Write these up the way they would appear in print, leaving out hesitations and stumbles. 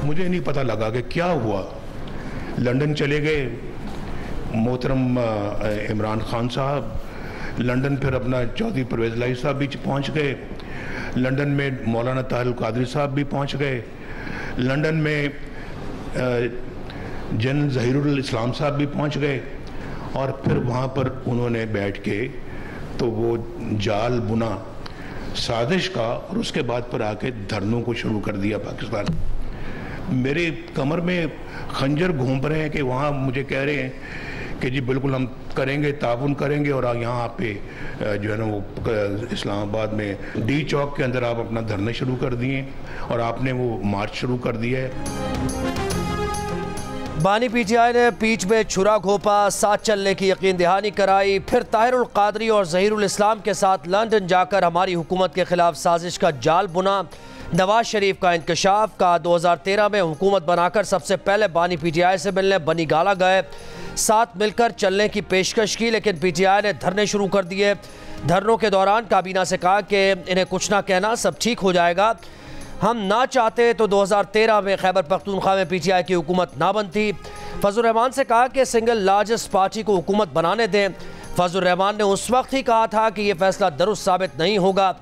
मुझे नहीं पता लगा कि क्या हुआ। लंदन चले गए मोहतरम इमरान खान साहब, लंदन फिर अपना चौधरी परवेज़ इलाही साहब भी पहुंच गए, लंदन में मौलाना ताहिर कादरी साहब भी पहुंच गए, लंदन में जनरल ज़हीरुल इस्लाम साहब भी पहुंच गए, और फिर वहाँ पर उन्होंने बैठ के तो वो जाल बुना साजिश का, और उसके बाद पर आके धरनों को शुरू कर दिया पाकिस्तान। मेरे कमर में खंजर घूम रहे हैं कि वहाँ मुझे कह रहे हैं कि जी बिल्कुल हम करेंगे, ताउन करेंगे, और यहाँ पे जो है ना वो इस्लामाबाद में डी चौक के अंदर आप अपना धरने शुरू कर दिए और आपने वो मार्च शुरू कर दिया है। बानी पीटीआई ने पीच में छुरा घोंपा, साथ चलने की यकीन दहानी कराई, फिर ताहिरुल कादरी और ज़हीरुल इस्लाम के साथ लंदन जाकर हमारी हुकूमत के खिलाफ साजिश का जाल बुना। नवाज शरीफ का इंकशाफ का 2013 में हुकूमत बनाकर सबसे पहले बानी पीटीआई से मिलने बनी गाला गए, साथ मिलकर चलने की पेशकश की, लेकिन पीटीआई ने धरने शुरू कर दिए। धरनों के दौरान काबीना से कहा कि इन्हें कुछ ना कहना, सब ठीक हो जाएगा। हम ना चाहते तो 2013 में खैबर पख्तूनख्वा में पीटीआई की हुकूमत ना बनती। फजल रहमान से कहा कि सिंगल लार्जेस्ट पार्टी को हुकूमत बनाने दें। फजल रहमान ने उस वक्त ही कहा था कि यह फैसला दुरुस्त साबित नहीं होगा।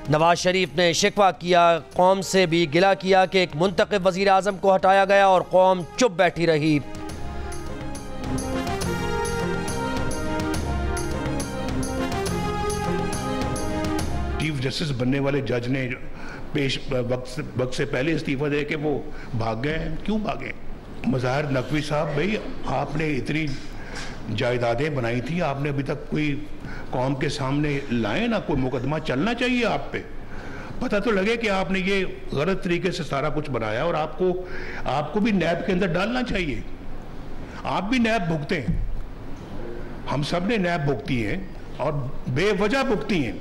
नवाज शरीफ ने शिकवा किया, कौम से भी गिला किया कि एक मुंतखब वज़ीर आज़म को हटाया गया और कौम चुप बैठी रही। चीफ जस्टिस बनने वाले जज ने वक्त से पहले इस्तीफा दे के वो भाग गए हैं। क्यों भागे? मज़ाहिर नकवी साहब, भाई आपने इतनी जायदादें बनाई थी, आपने अभी तक कोई कौम के सामने लाए ना, कोई मुकदमा चलना चाहिए आप पे, पता तो लगे कि आपने ये गलत तरीके से सारा कुछ बनाया, और आपको भी नैब के अंदर डालना चाहिए। आप भी नैब भुगते हैं, हम सब ने नैब भुगती है और बेवजह भुगती हैं।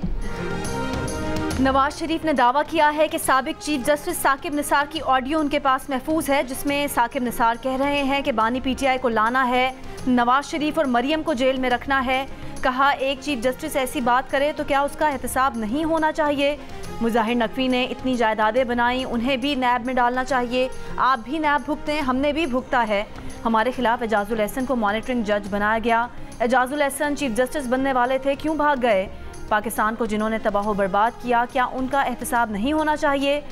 नवाज शरीफ ने दावा किया है कि साबिक चीफ जस्टिस साकिब निसार की ऑडियो उनके पास महफूज है, जिसमें साकिब निसार कह रहे हैं कि बानी पीटीआई को लाना है, नवाज शरीफ और मरियम को जेल में रखना है। कहा एक चीफ जस्टिस ऐसी बात करे तो क्या उसका एहतसाब नहीं होना चाहिए? मुज़ाहिर नकवी ने इतनी जायदादें बनाई, उन्हें भी नैब में डालना चाहिए। आप भी नैब भुगते हैं, हमने भी भुगता है। हमारे खिलाफ एजाजुल एहसन को मॉनिटरिंग जज बनाया गया। एजाजुल एहसन चीफ जस्टिस बनने वाले थे, क्यों भाग गए? पाकिस्तान को जिन्होंने तबाह बर्बाद किया, क्या उनका एहतसाब नहीं होना चाहिए?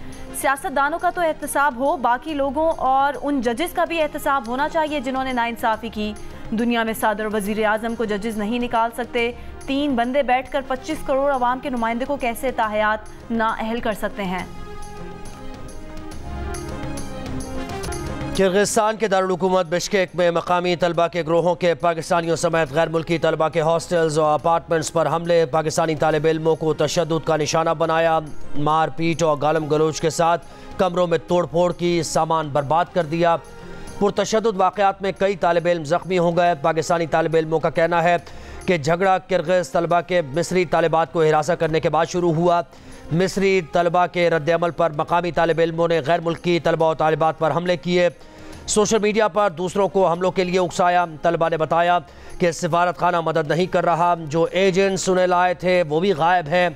सियासतदानों का तो एहतसाब हो, बाकी लोगों और उन जजेस का भी एहतसाब होना चाहिए जिन्होंने नाइंसाफ़ी की। दुनिया में सदर और वज़ीर आज़म को जजेस नहीं निकाल सकते। 3 बंदे बैठकर 25 करोड़ अवाम के नुमाइंदे को कैसे ताहयात नाअहल कर सकते हैं? किर्गिस्तान के दारुल हुकूमत बिश्केक में मकामी तलबा के ग्रोहों के पाकिस्तानियों समेत गैर मुल्की तलबा के हॉस्टल्स और अपार्टमेंट्स पर हमले, पाकिस्तानी तालिब इल्मों को तशद्दुद का निशाना बनाया, मार पीट और गालम गलोच के साथ कमरों में तोड़ फोड़ की, सामान बर्बाद कर दिया। पुरतशद्दुद वाक़यात में कई तालिब इल्म ज़ख्मी हो गए। पाकिस्तानी तालिब इल्मों का कहना है कि झगड़ा किर्गिज़ तलबा के मिस्री तालिबात को हिरासा करने के बाद शुरू हुआ। मिस्री तलबा के रद्द-ए-अमल पर मकामी तालिब इल्मों ने गैर मुल्की तलबा और तालिबात पर हमले किए, सोशल मीडिया पर दूसरों को हमलों के लिए उकसाया। तलबा ने बताया कि सिफारत खाना मदद नहीं कर रहा, जो एजेंट्स उन्हें लाए थे वो भी गायब हैं।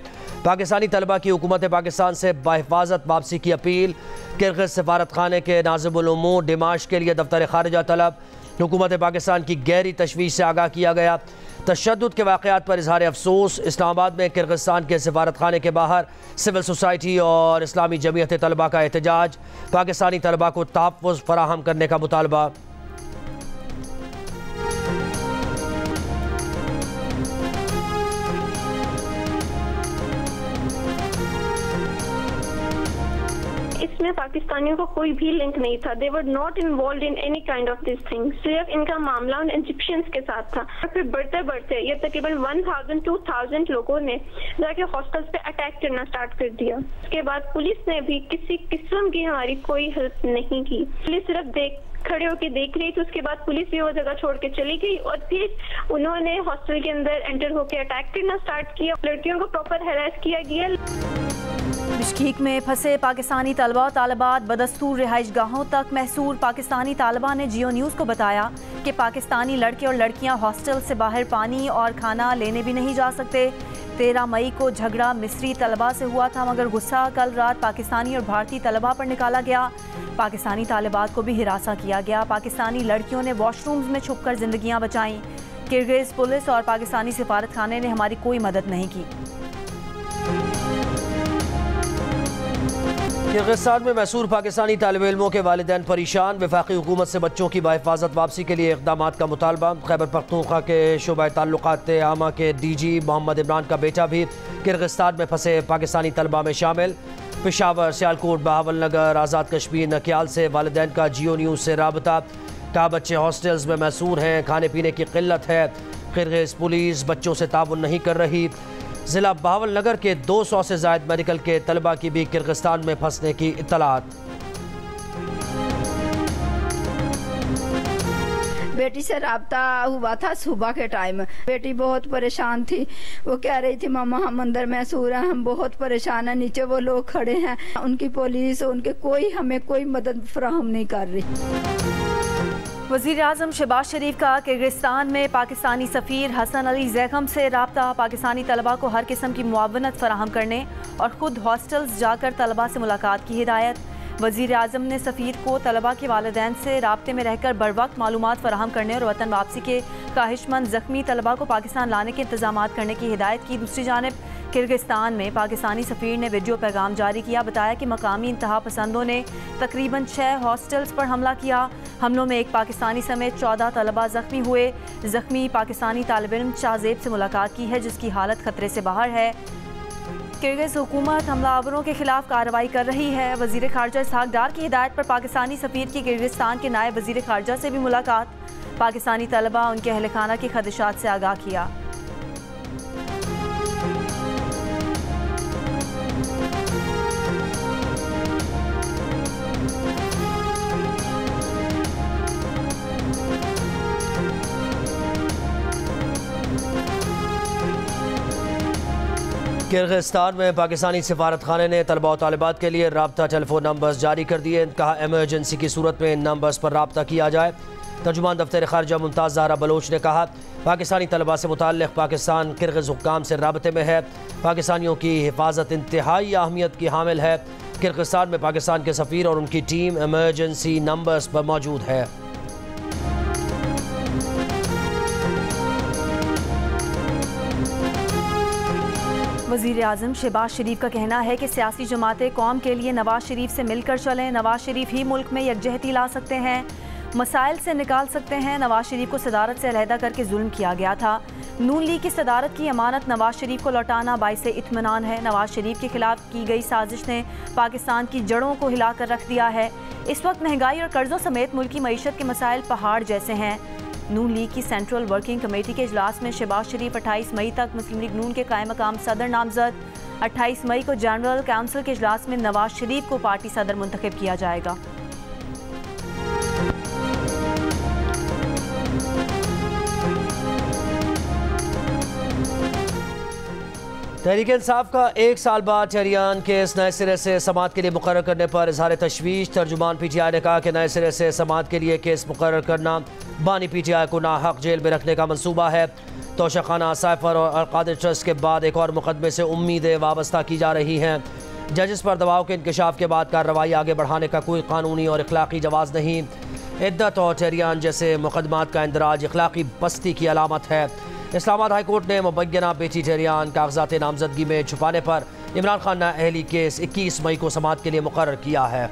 पाकिस्तानी तलबा की हुकूमत पाकिस्तान से बाहिफाजत वापसी की अपील। किर्गिज़ सफारत खाने के नाज़िमुल उमूर डिमाश के लिए दफ्तर खारिजा तलब। हुकूमत पाकिस्तान की गहरी तशवीश से आगाह किया गया। तशद्दुद के वाक़यात पर इजहार अफसोस। इस्लामाबाद में किर्गिस्तान के सफारत खाने के बाहर सिविल सोसाइटी और इस्लामी जमीयत तलबा का एहतजाज। पाकिस्तानी तलबा को तहफ़्फ़ुज़ फराहम करने का मुतालबा। इसमें पाकिस्तानियों का कोई भी लिंक नहीं था। They were not involve in any kind of this thing. सिर्फ इनका मामला उन इजिप्शियंस के साथ था। फिर बढ़ते बढ़ते ये तकरीबन 1000-2000 लोगों ने जाके हॉस्टल्स पे अटैक करना स्टार्ट कर दिया। उसके बाद पुलिस ने भी किसी किस्म की हमारी कोई हेल्प नहीं की। पुलिस सिर्फ खड़े होकर देख रही थी। उसके बाद पुलिस भी वो जगह छोड़ के चली गई और फिर उन्होंने हॉस्टल के अंदर एंटर होकर अटैक करना स्टार्ट किया। लड़कियों को प्रॉपर हैरेस किया गया। बिश्केक में फंसे पाकिस्तानी तलबा तालिबात बदस्तूर रिहाइश गाहों तक महसूर। पाकिस्तानी तालिबा ने जियो न्यूज़ को बताया कि पाकिस्तानी लड़के और लड़कियां हॉस्टल से बाहर पानी और खाना लेने भी नहीं जा सकते। 13 मई को झगड़ा मिस्री तलबा से हुआ था, मगर गुस्सा कल रात पाकिस्तानी और भारतीय तलबा पर निकाला गया। पाकिस्तानी तालिबात को भी हिरासा किया गया। पाकिस्तानी लड़कियों ने वॉशरूम्स में छुपकर जिंदगियां बचाईं। किर्गिज़ पुलिस और पाकिस्तानी सिफारत खाने ने हमारी कोई मदद नहीं की। किर्गिस्तान में मैसूर पाकिस्तानी तालिब इल्मों के वालिदैन परेशान। वफाकी हुकूमत से बच्चों की बाहिफाजत वापसी के लिए इक़दाम का मुतालबा। खैबर पख्तूनख्वा के शोबा ताल्लुकात आमा के DG मोहम्मद इमरान का बेटा भी किर्गिस्तान में फंसे पाकिस्तानी तलबा में शामिल। पेशावर, सियालकोट, बहावल नगर, आज़ाद कश्मीर, नकियाल से वालिदैन का जियो न्यूज़ से राबता। कहा बच्चे हॉस्टल्स में मैसूर हैं, खाने पीने की किल्लत है। किर्गिज़ पुलिस बच्चों से ताउन नहीं कर रही। ज़िला बहावल नगर के 200 से ज़ायद मेडिकल के तलबा की भी किर्गिस्तान में फंसने की इत्तलात। बेटी से रब्ता हुआ था सुबह के टाइम। बेटी बहुत परेशान थी। वो कह रही थी मम्मा हम अंदर मैसूर हैं, हम बहुत परेशान हैं, नीचे वो लोग खड़े हैं। उनकी पुलिस उनके हमें कोई मदद फराहम नहीं कर रही। वज़ीर आज़म शहबाज शरीफ का किर्गिस्तान में पाकिस्तानी सफ़ीर हसन अली ज़ैगम से राब्ता। पाकिस्तानी तलबा को हर किस्म की मुआवनत फराहम करने और ख़ुद हॉस्टल्स जाकर तलबा से मुलाकात की हिदायत। वज़ीर आज़म ने सफ़ीर को तलबा के वालिदैन से राब्ते में रहकर बर वक्त मालूमात फराहम करने और वतन वापसी के ख्वाहिशमंद ज़ख्मी तलबा को पाकिस्तान लाने के इंतजाम करने की हिदायत की। दूसरी जानिब किर्गिस्तान में पाकिस्तानी सफ़ीर ने वीडियो पैगाम जारी किया। बताया कि मकामी इंतहा पसंदों ने तकरीबन 6 हॉस्टल्स पर हमला किया। हमलों में एक पाकिस्तानी समेत 14 तलबा ज़ख्मी हुए। ज़ख्मी पाकिस्तानी तालिब इल्म शाहज़ेब से मुलाकात की है, जिसकी हालत खतरे से बाहर है। किर्गिज़ हुकूमत हमलावरों के खिलाफ कार्रवाई कर रही है। वज़ीर ख़ारजा इसहाक डार की हिदायत पर पाकिस्तानी सफ़ीर की किर्गिस्तान के नायब वज़ीर ख़ारजा से भी मुलाकात। पाकिस्तानी तलबा उनके अहल खाना के खदशात से आगाह किया। किर्गिस्तान में पाकिस्तानी सिफारत खाने ने तलबा और तालिबात के लिए राब्ता टेलीफोन नंबर्स जारी कर दिए। कहा एमरजेंसी की सूरत में इन नंबर्स पर राब्ता किया जाए। तर्जुमान दफ्तर ख़ारजा मुमताज़ ज़हरा बलोच ने कहा पाकिस्तानी तलबा से मुताल्लिक़ पाकिस्तान किर्गिज़ हुक्काम से राब्ते में है। पाकिस्तानियों की हिफाजत इंतहाई अहमियत की हामिल है। किर्गिस्तान में पाकिस्तान के सफ़ीर और उनकी टीम एमरजेंसी नंबर्स पर मौजूद है। वज़ीर आज़म शहबाज शरीफ का कहना है कि सियासी जमातें कौम के लिए नवाज शरीफ से मिलकर चलें। नवाज शरीफ ही मुल्क में यकजहती ला सकते हैं, मसाइल से निकाल सकते हैं। नवाज शरीफ को सदारत से अलहदा करके जुल्म किया गया था। नून लीग की सदारत की अमानत नवाज शरीफ को लौटाना बाइसे इत्मीनान है। नवाज शरीफ के खिलाफ की गई साजिश ने पाकिस्तान की जड़ों को हिला कर रख दिया है। इस वक्त महंगाई और कर्जों समेत मुल्क की मईशत के मसाइल पहाड़ जैसे हैं। नून लीग की सेंट्रल वर्किंग कमेटी के इजलास में शहबाज शरीफ 28 मई तक मुस्लिम लीग नून के कायम मकाम सदर नामजद। 28 मई को जनरल काउंसिल के इजलास में नवाज शरीफ को पार्टी सदर मुंतखब किया जाएगा। तहरीक इंसाफ का 1 साल बाद शहरियान केस नए सिरे से समाअत के लिए मुकर्रर करने पर इजहार तशवीश। तर्जुमान PTI ने कहा कि नए सिरे से समाअत के लिए केस मुकर्रर करना बानी PTI को नाहक जेल में रखने का मंसूबा है। तोशाखाना, साइफर और अलकादिर ट्रस्ट के बाद एक और मुकदमे से उम्मीदें वाबस्ता की जा रही हैं। जजेस पर दबाव के इंकशाफ के बाद कार्रवाई आगे बढ़ाने का कोई कानूनी और इखलाकी जवाज़ नहीं। इद्दत और शहरियान जैसे मुकदमात का इंदराज इखलाकी पस्ती की अलामत है। इस्लामाबाद हाई कोर्ट ने मुबैना बेटी शहरियान कागजात नामजदगी में छुपाने पर इमरान खान नाअहली केस 21 मई को समाअत के लिए मुकर्रर किया है।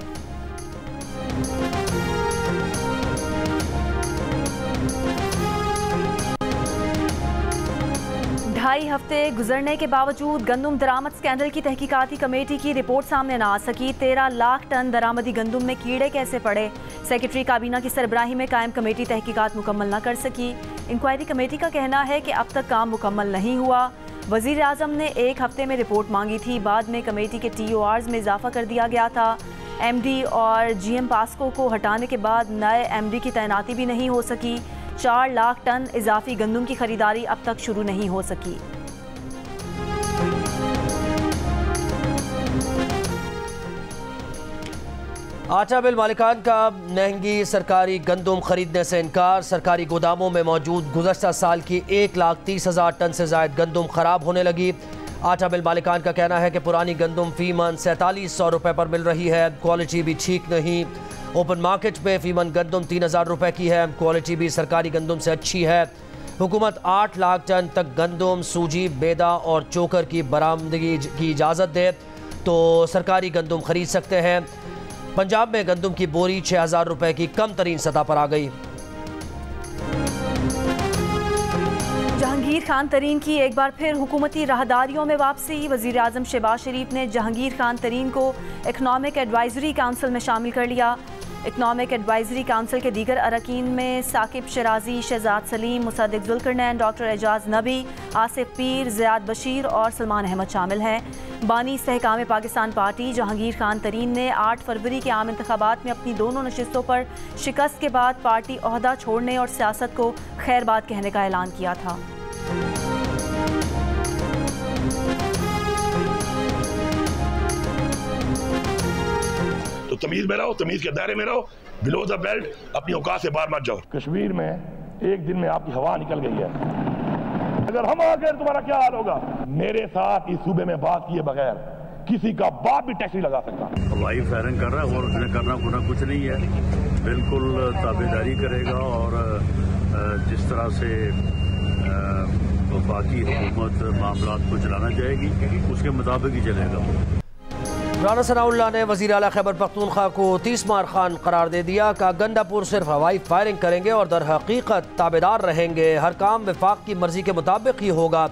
ढाई हफ्ते गुजरने के बावजूद गंदम दरामद स्कैंडल की तहकीकाती कमेटी की रिपोर्ट सामने न आ सकी। 13 लाख टन दरामदी गंदम में कीड़े कैसे पड़े? सेक्रेटरी काबीना की सरबराही में कायम कमेटी तहकीकात मुकम्मल न कर सकी। इंक्वायरी कमेटी का कहना है कि अब तक काम मुकम्मल नहीं हुआ। वज़ीर आज़म ने 1 हफ्ते में रिपोर्ट मांगी थी, बाद में कमेटी के TORs में इजाफा कर दिया गया था। MD और GM पास्को को हटाने के बाद नए MD की तैनाती भी नहीं हो सकी। 4 लाख टन इजाफी गंदम की खरीदारी अब तक शुरू नहीं हो सकी। आटा मिल मालिकान का महंगी सरकारी गंदम खरीदने से इनकार। सरकारी गोदामों में मौजूद गुज़श्ता साल की 1,30,000 टन से ज़ायद गंदम खराब होने लगी। आटा मिल मालिकान का कहना है कि पुरानी गंदम फी मन 4700 रुपये पर मिल रही है, क्वालिटी भी ठीक नहीं। ओपन मार्केट में फी मन गंदम 3000 रुपये की है, क्वालिटी भी सरकारी गंदम से अच्छी है। हुकूमत 8 लाख टन तक गंदम, सूजी, बेदा और चोकर की बरामदगी की इजाज़त दे तो सरकारी गंदम खरीद सकते हैं। पंजाब में गंदम की बोरी 6000 रुपये की कम तरीन सतह पर आ गई। जहांगीर खान तरीन की एक बार फिर हुकूमती राहदारियों में वापसी। वज़ीर आज़म शहबाज शरीफ ने जहांगीर खान तरीन को इकनॉमिक एडवाइजरी काउंसिल में शामिल कर लिया। इकनॉमिक एडवाइजरी काउंसिल के दीगर अरकान में साकिब शराजी, शहजाद सलीम, मुसद्दिक ज़ुल्करनैन, डॉक्टर एजाज नबी, आसिफ पीर, ज़ियाद बशीर और सलमान अहमद शामिल हैं। बानी इस्तेहकाम पाकिस्तान पार्टी जहांगीर खान तरीन ने 8 फरवरी के आम इंतखाबात में अपनी दोनों नशिस्तों पर शिकस्त के बाद पार्टी ओहदा छोड़ने और सियासत को खैरबाद कहने का ऐलान किया था। तो तमीज में रहो, तमीज के दायरे में रहो, बिलो द बेल्ट अपनी औकात से बाहर मत जाओ। कश्मीर में एक दिन में आपकी हवा निकल गई है, अगर हम आ गए तुम्हारा क्या हाल होगा? मेरे साथ इस सूबे में बात किए बगैर किसी का बाप भी टैक्स नहीं लगा सकता। हवाई फायरिंग कर रहा है और उसने करना खुना कुछ नहीं है, बिल्कुल ताबेदारी करेगा और जिस तरह से वफाकी हुकूमत मामलात को चलाना चाहेगी उसके मुताबिक ही चलेगा। राना सनाउल्लाह ने वज़ीर आला खैबर पख्तूनख्वा को 30 मार खान करार दे दिया। का गंडापुर सिर्फ हवाई फायरिंग करेंगे और दर हकीकत ताबेदार रहेंगे, हर काम वफाक की मर्जी के मुताबिक ही होगा।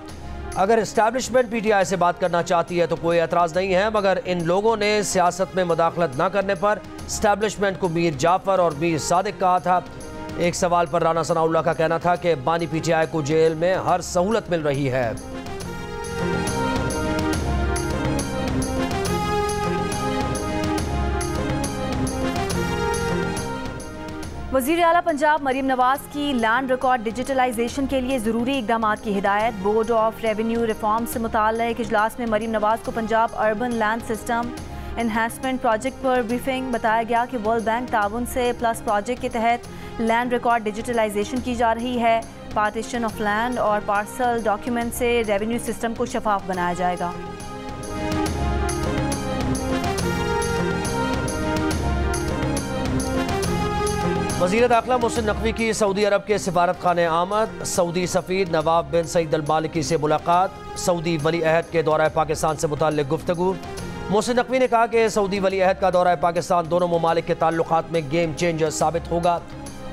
अगर इस्टेब्लिशमेंट PTI से बात करना चाहती है तो कोई एतराज़ नहीं है, मगर इन लोगों ने सियासत में मुदाखलत न करने पर इस्टेब्लिशमेंट को मीर जाफ़र और मीर सादिक कहा था। एक सवाल पर राना सनाउल्लाह का कहना था कि बानी PTI को जेल में हर सहूलत मिल रही है। वज़ीर आला पंजाब मरीम नवाज की लैंड रिकॉर्ड डिजिटलाइजेशन के लिए ज़रूरी इक़दाम की हिदायत। बोर्ड ऑफ रेवेन्यू रिफॉर्म से मुताल्लिक़ इजलास में मरीम नवाज को Punjab urban land system enhancement project पर ब्रीफिंग। बताया गया कि वर्ल्ड बैंक ताउन से प्लस प्रोजेक्ट के तहत लैंड रिकॉर्ड डिजिटलाइजेशन की जा रही है। पार्टीशन ऑफ लैंड और पार्सल डॉक्यूमेंट से रेवेन्यू सिस्टम को शफाफ बनाया जाएगा। वज़ीर दाखिला मोहसिन नकवी की सऊदी अरब के सिफारत खाने आमद। सऊदी सफ़ीर नवाब बिन सईद अल मालिकी से मुलाकात। सऊदी वली अहद के दौरा पाकिस्तान से मुताल्लिक़ गुफ्तगू। मोहसिन नकवी ने कहा कि सऊदी वली अहद का दौरा पाकिस्तान दोनों ममालिक के ताल्लुकात में गेम चेंजर साबित होगा।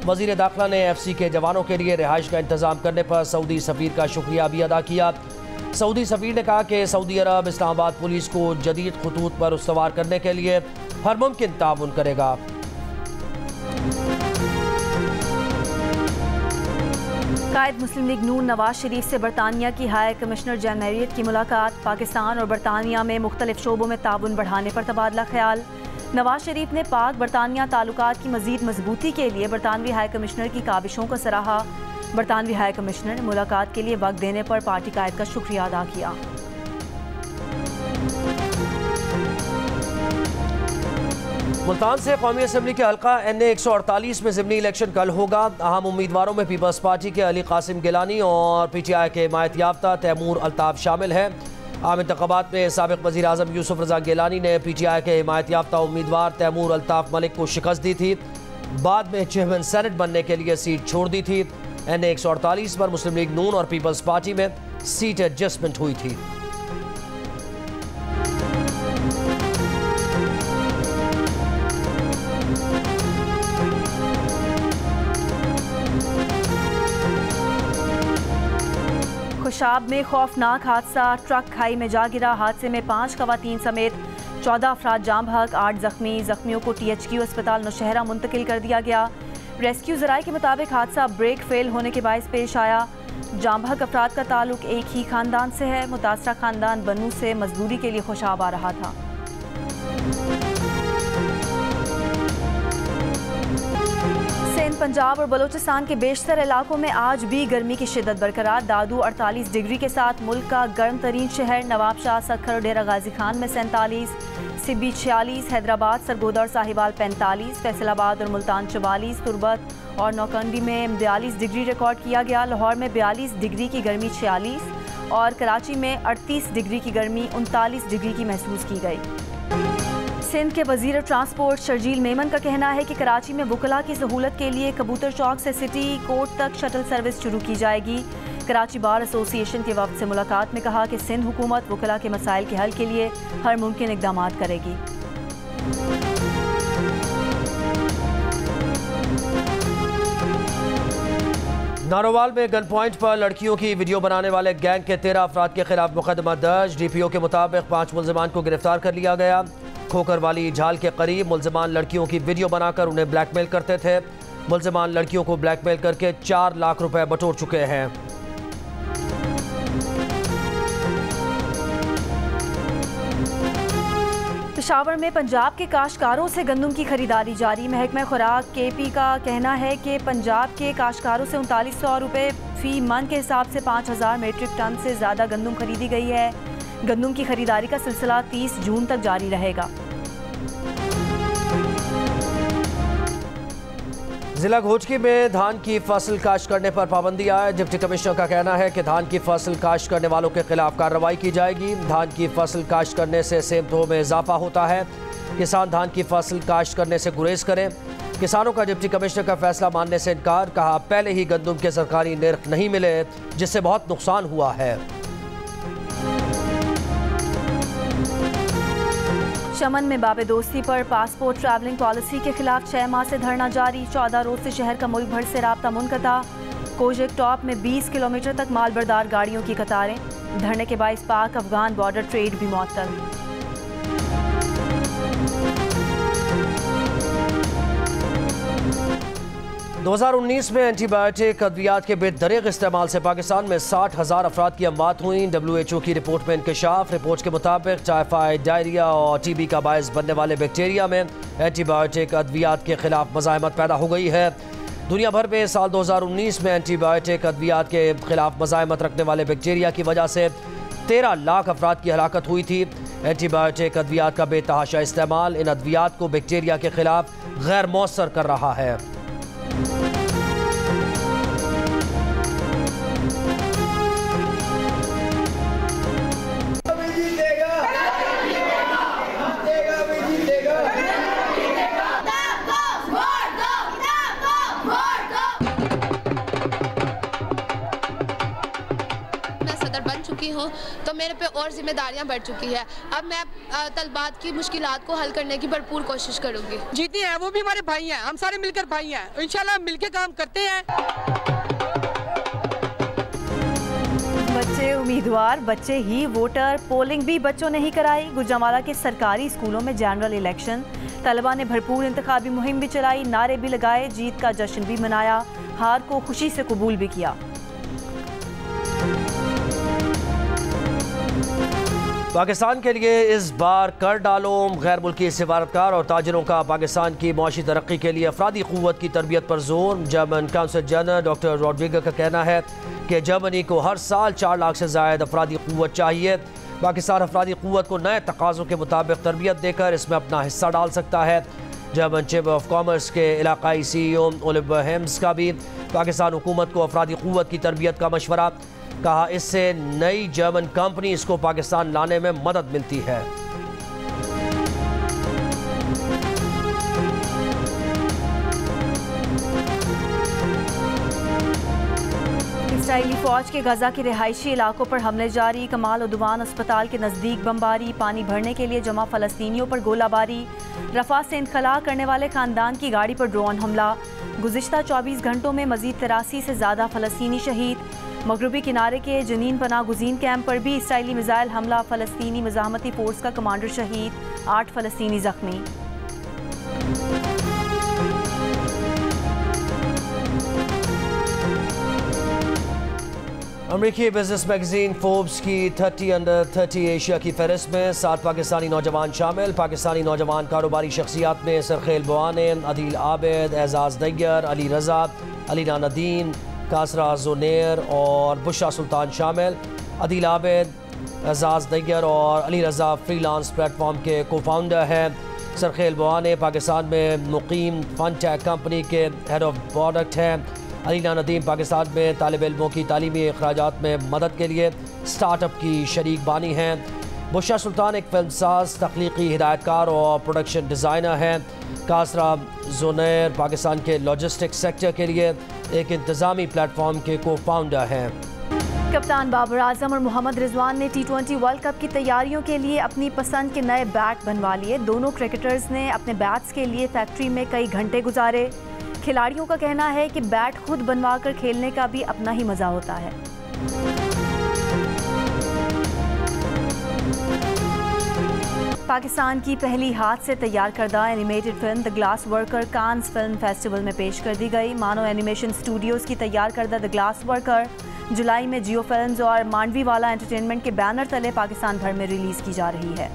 वज़ीर दाखिला ने FC के जवानों के लिए रिहाइश का इंतज़ाम करने पर सऊदी सफ़ीर का शुक्रिया भी अदा किया। सऊदी सफ़ीर ने कहा कि सऊदी अरब इस्लामाबाद पुलिस को जदीद खतूत पर उस्तवार करने के लिए हर मुमकिन ताउन करेगा। कायद मुस्लिम लीग नून नवाज शरीफ से बरतानिया की हाई कमिश्नर जैनरियत की मुलाकात। पाकिस्तान और बरतानिया में मुख्तलिफ शोबों में ताउन बढ़ाने पर तबादला ख्याल। नवाज शरीफ ने पाक बरतानिया ताल्लुकात की मजीद मजबूती के लिए बरतानवी हाई कमिश्नर की काविशों को सराहा। बरतानवी हाई कमिश्नर ने मुलाकात के लिए वक्त देने पर पार्टी कायद का शुक्रिया अदा किया। मुल्तान से कौमी असम्बली के हल्का NA 148 में ज़िमनी इलेक्शन कल होगा। अहम उम्मीदवारों में पीपल्स पार्टी के अली कासिम गिलानी और PTI के हिमायत याफ्ता तैमूर अल्ताफ़ शामिल हैं। आम इंतखाबात में साबिक़ वज़ीर आज़म यूसुफ रज़ा गिलानी ने PTI के हिमायत याफ्ता उम्मीदवार तैमूर अल्ताफ़ मलिक को शिकस्त दी थी। बाद में चेयरमैन सेनेट बनने के लिए सीट छोड़ दी थी। NA 148 पर मुस्लिम लीग नून और पीपल्स पार्टी में सीट एडजस्टमेंट हुई थी। खुशाब में खौफनाक हादसा, ट्रक खाई में जा गिरा। हादसे में 5 खवातीन समेत 14 अफराद जाम बहक, 8 जख्मी। जख्मियों को THQ अस्पताल नौशहरा मुंतकिल कर दिया गया। रेस्क्यू ज़राए के मुताबिक हादसा ब्रेक फेल होने के बायस पेश आया। जाम बहक अफराद का ताल्लुक एक ही खानदान से है। मुतासरा खानदान बनू से मजदूरी के लिए खुशाब आ रहा था। सिंध, पंजाब और बलोचिस्तान के बेशतर इलाकों में आज भी गर्मी की शिद्दत बरकरार। दादू 48 डिग्री के साथ मुल्क का गर्म तरीन शहर। नवाबशाह, सखर और डेरा गाजी खान में 47, सिब्बी 46, हैदराबाद, सरगोदा और साहिवाल 45, फैसलाबाद और मुल्तान 44, तुरबत और नौकंडी में 42 डिग्री रिकॉर्ड किया गया। लाहौर में 42 डिग्री की गर्मी 46 और कराची में 38 डिग्री की गर्मी 39 डिग्री की महसूस की गई। सिंध के वजीर ट्रांसपोर्ट शर्जील मेमन का कहना है कि कराची में वुकला की सहूलत के लिए कबूतर चौक से सिटी कोर्ट तक शटल सर्विस शुरू की जाएगी। कराची बार एसोसिएशन के वफ्द से मुलाकात में कहा कि सिंध हुकूमत वुकला के मसाइल के हल के लिए हर मुमकिन इक़दाम करेगी। नारोवाल में गन पॉइंट पर लड़कियों की वीडियो बनाने वाले गैंग के 13 अफराद के खिलाफ मुकदमा दर्ज। DPO के मुताबिक 5 मुल्जिमान को गिरफ्तार कर लिया गया। खोकर वाली झाल के करीब मुल्जिमान लड़कियों की वीडियो बनाकर उन्हें ब्लैकमेल करते थे। मुल्जिमान लड़कियों को ब्लैकमेल करके 4 लाख रुपए बटोर चुके हैं। पेशावर में पंजाब के काश्तकारों से गंदम की खरीदारी जारी। महकमा खुराक KP का कहना है कि पंजाब के काश्तकारों से 3900 रुपये फी मन के हिसाब से 5000 मीट्रिक टन से ज़्यादा गंदम खरीदी गई है। गंदम की खरीदारी का सिलसिला 30 जून तक जारी रहेगा। जिला घोचकी में धान की फसल काश्त करने पर पाबंदी आए। डिप्टी कमिश्नर का कहना है कि धान की फसल काश्त करने वालों के खिलाफ कार्रवाई की जाएगी। धान की फसल काश्त करने से कीमतों में इजाफा होता है। किसान धान की फसल काश्त करने से गुरेज करें। किसानों का डिप्टी कमिश्नर का फैसला मानने से इनकार। कहा पहले ही गंदम के सरकारी निर्ख नहीं मिले जिससे बहुत नुकसान हुआ है। चमन में बाबे दोस्ती पर पासपोर्ट ट्रैवलिंग पॉलिसी के खिलाफ 6 माह से धरना जारी। 14 रोज से शहर का मुल्क भर से राब्ता मुनक़ता। कोजक टॉप में 20 किलोमीटर तक मालबरदार गाड़ियों की कतारें। धरने के बाइस पाक अफगान बॉर्डर ट्रेड भी मुअत्तल। दो 2019 में एंटीबायोटिक अद्वियात के बेदरीग इस्तेमाल से पाकिस्तान में 60,000 अफराद की अमवात हुई। WHO की रिपोर्ट में इंकशाफ। रिपोर्ट के मुताबिक टाइफाइड, डायरिया और TB का बायस बनने वाले बैक्टीरिया में एंटीबायोटिक अद्वियात के खिलाफ मज़ाहमत पैदा हो गई है। दुनिया भर में साल 2019 में एंटीबायोटिक अद्वियात के खिलाफ मज़ाहमत रखने वाले बैक्टीरिया की वजह से 13 लाख अफराद की हलाकत हुई थी। एंटीबायोटिक अद्वियात का बेतहाशा इस्तेमाल इन अद्वियात को बैक्टीरिया के खिलाफ गैर मौसर कर रहा है। हूँ तो मेरे पे और जिम्मेदारियां बढ़ चुकी है। अब मैं तलबात की मुश्किलात को हल करने की भरपूर कोशिश करूंगी। जितनी है वो भी हमारे भाई हैं, हम सारे मिलकर भाई हैं। इंशाल्लाह मिलकर काम करते हैं। बच्चे उम्मीदवार, बच्चे ही वोटर। पोलिंग भी बच्चों ने ही कराई। गुजरांवाला के सरकारी स्कूलों में जनरल इलेक्शन। तलबा ने भरपूर इंतखाबी मुहिम भी चलाई, नारे भी लगाए, जीत का जश्न भी मनाया, हार को खुशी से कबूल भी किया। पाकिस्तान के लिए इस बार कर डालो। गैर मुल्की सिफारतकार और ताजिरों का पाकिस्तान की मौशी तरक्की के लिए अफरादी क़ुव्वत की तरबियत पर जोर। जर्मन काउंसिल जनरल डॉक्टर रॉड्रिगर का कहना है कि जर्मनी को हर साल 4 लाख से ज़ायद अफरादी क़ुव्वत चाहिए। पाकिस्तान अफरादी क़ुव्वत को नए तकाज़ों के मुताबिक तरबियत देकर इसमें अपना हिस्सा डाल सकता है। जर्मन चैम्बर ऑफ कॉमर्स के इलाकाई CEO ओलिवर हेम्स का भी पाकिस्तान हुकूमत को अफरादी क़ुव्वत की तरबियत का मशवरा। कहा इससे नई जर्मन कंपनीज को पाकिस्तान लाने में मदद मिलती है। इसराइली फौज के गजा के रिहायशी इलाकों पर हमले जारी। कमाल उदवान अस्पताल के नज़दीक बमबारी। पानी भरने के लिए जमा फ़लस्तीनियों पर गोलाबारी। रफा से इनखला करने वाले ख़ानदान की गाड़ी पर ड्रोन हमला। गुज़िश्ता 24 घंटों में मज़ीद 83 से ज़्यादा फ़लस्तीनी शहीद। मगरबी किनारे के जनीन पनाह गुज़ीन कैंप पर भी इसराइली मिसाइल हमला। फ़लस्तीनी मज़ाहमती फ़ोर्स का कमांडर शहीद, 8 फ़लस्तीनी ज़ख्मी। अमरीकी बिजनेस मैगजीन फोर्ब्स की 30 अंडर 30 एशिया की फहरिस्त में 7 पाकिस्तानी नौजवान शामिल। पाकिस्तानी नौजवान कारोबारी शख्सियात में सरखेल बुआने, अदील आबिद, एजाज नैयर, अली रजा, अलीना नदीम, कासरा ज़ुनैर और बुशरा सुल्तान शामिल। अदील आबिद, एजाज नैयर और अली रजा फ्रीलांस प्लेटफॉर्म के को फाउंडर हैं। सरखेल बुआने पाकिस्तान में मुकीम फनटेक कंपनी के हेड ऑफ प्रोडक्ट हैं। अलीना नदीम पाकिस्तान में तालिब इल्मों की तालीमी अखराजात में मदद के लिए स्टार्टअप की शरीक बानी हैं। बुशरा सुल्तान एक फिल्मसाज, तख्लीकी हिदायतकार और प्रोडक्शन डिज़ाइनर हैं। कासरा ज़ुनैर पाकिस्तान के लॉजिस्टिक्स सेक्टर के लिए एक इंतज़ामी प्लेटफॉर्म के को फाउंडर हैं। कप्तान बाबर आजम और मोहम्मद रिजवान ने T20 वर्ल्ड कप की तैयारियों के लिए अपनी पसंद के नए बैट बनवा लिए। दोनों क्रिकेटर्स ने अपने बैट्स के लिए फैक्ट्री में कई घंटे गुजारे। खिलाड़ियों का कहना है कि बैट खुद बनवा कर खेलने का भी अपना ही मजा होता है। पाकिस्तान की पहली हाथ से तैयार करदा animated film the glass worker Cannes film festival में पेश कर दी गई। मानो एनिमेशन स्टूडियोज़ की तैयार करदा द ग्लास वर्कर जुलाई में जियो फिल्म्स और मांडवी वाला एंटरटेनमेंट के बैनर तले पाकिस्तान भर में रिलीज़ की जा रही है।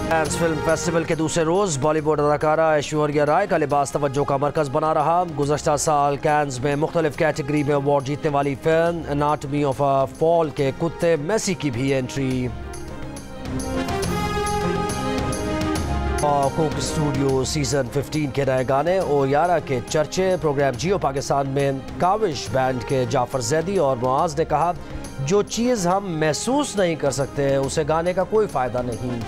कैंस फिल्म फेस्टिवल के दूसरे रोज़ बॉलीवुड अदाकारा ऐश्वर्या राय का लिबास तवज्जो का मरकज़ बना रहा। गुज़श्ता साल कैंस में मुख्तलिफ कैटेगरी में अवार्ड जीतने वाली film anatomy of a fall के कुत्ते मेसी की भी एंट्री। कुक स्टूडियो सीजन 15 के नए गाने ओयारा के चर्चे। प्रोग्राम जियो पाकिस्तान में काविश बैंड के जाफर जैदी और मुआज ने कहा, जो चीज़ हम महसूस नहीं कर सकते उसे गाने का कोई फ़ायदा नहीं।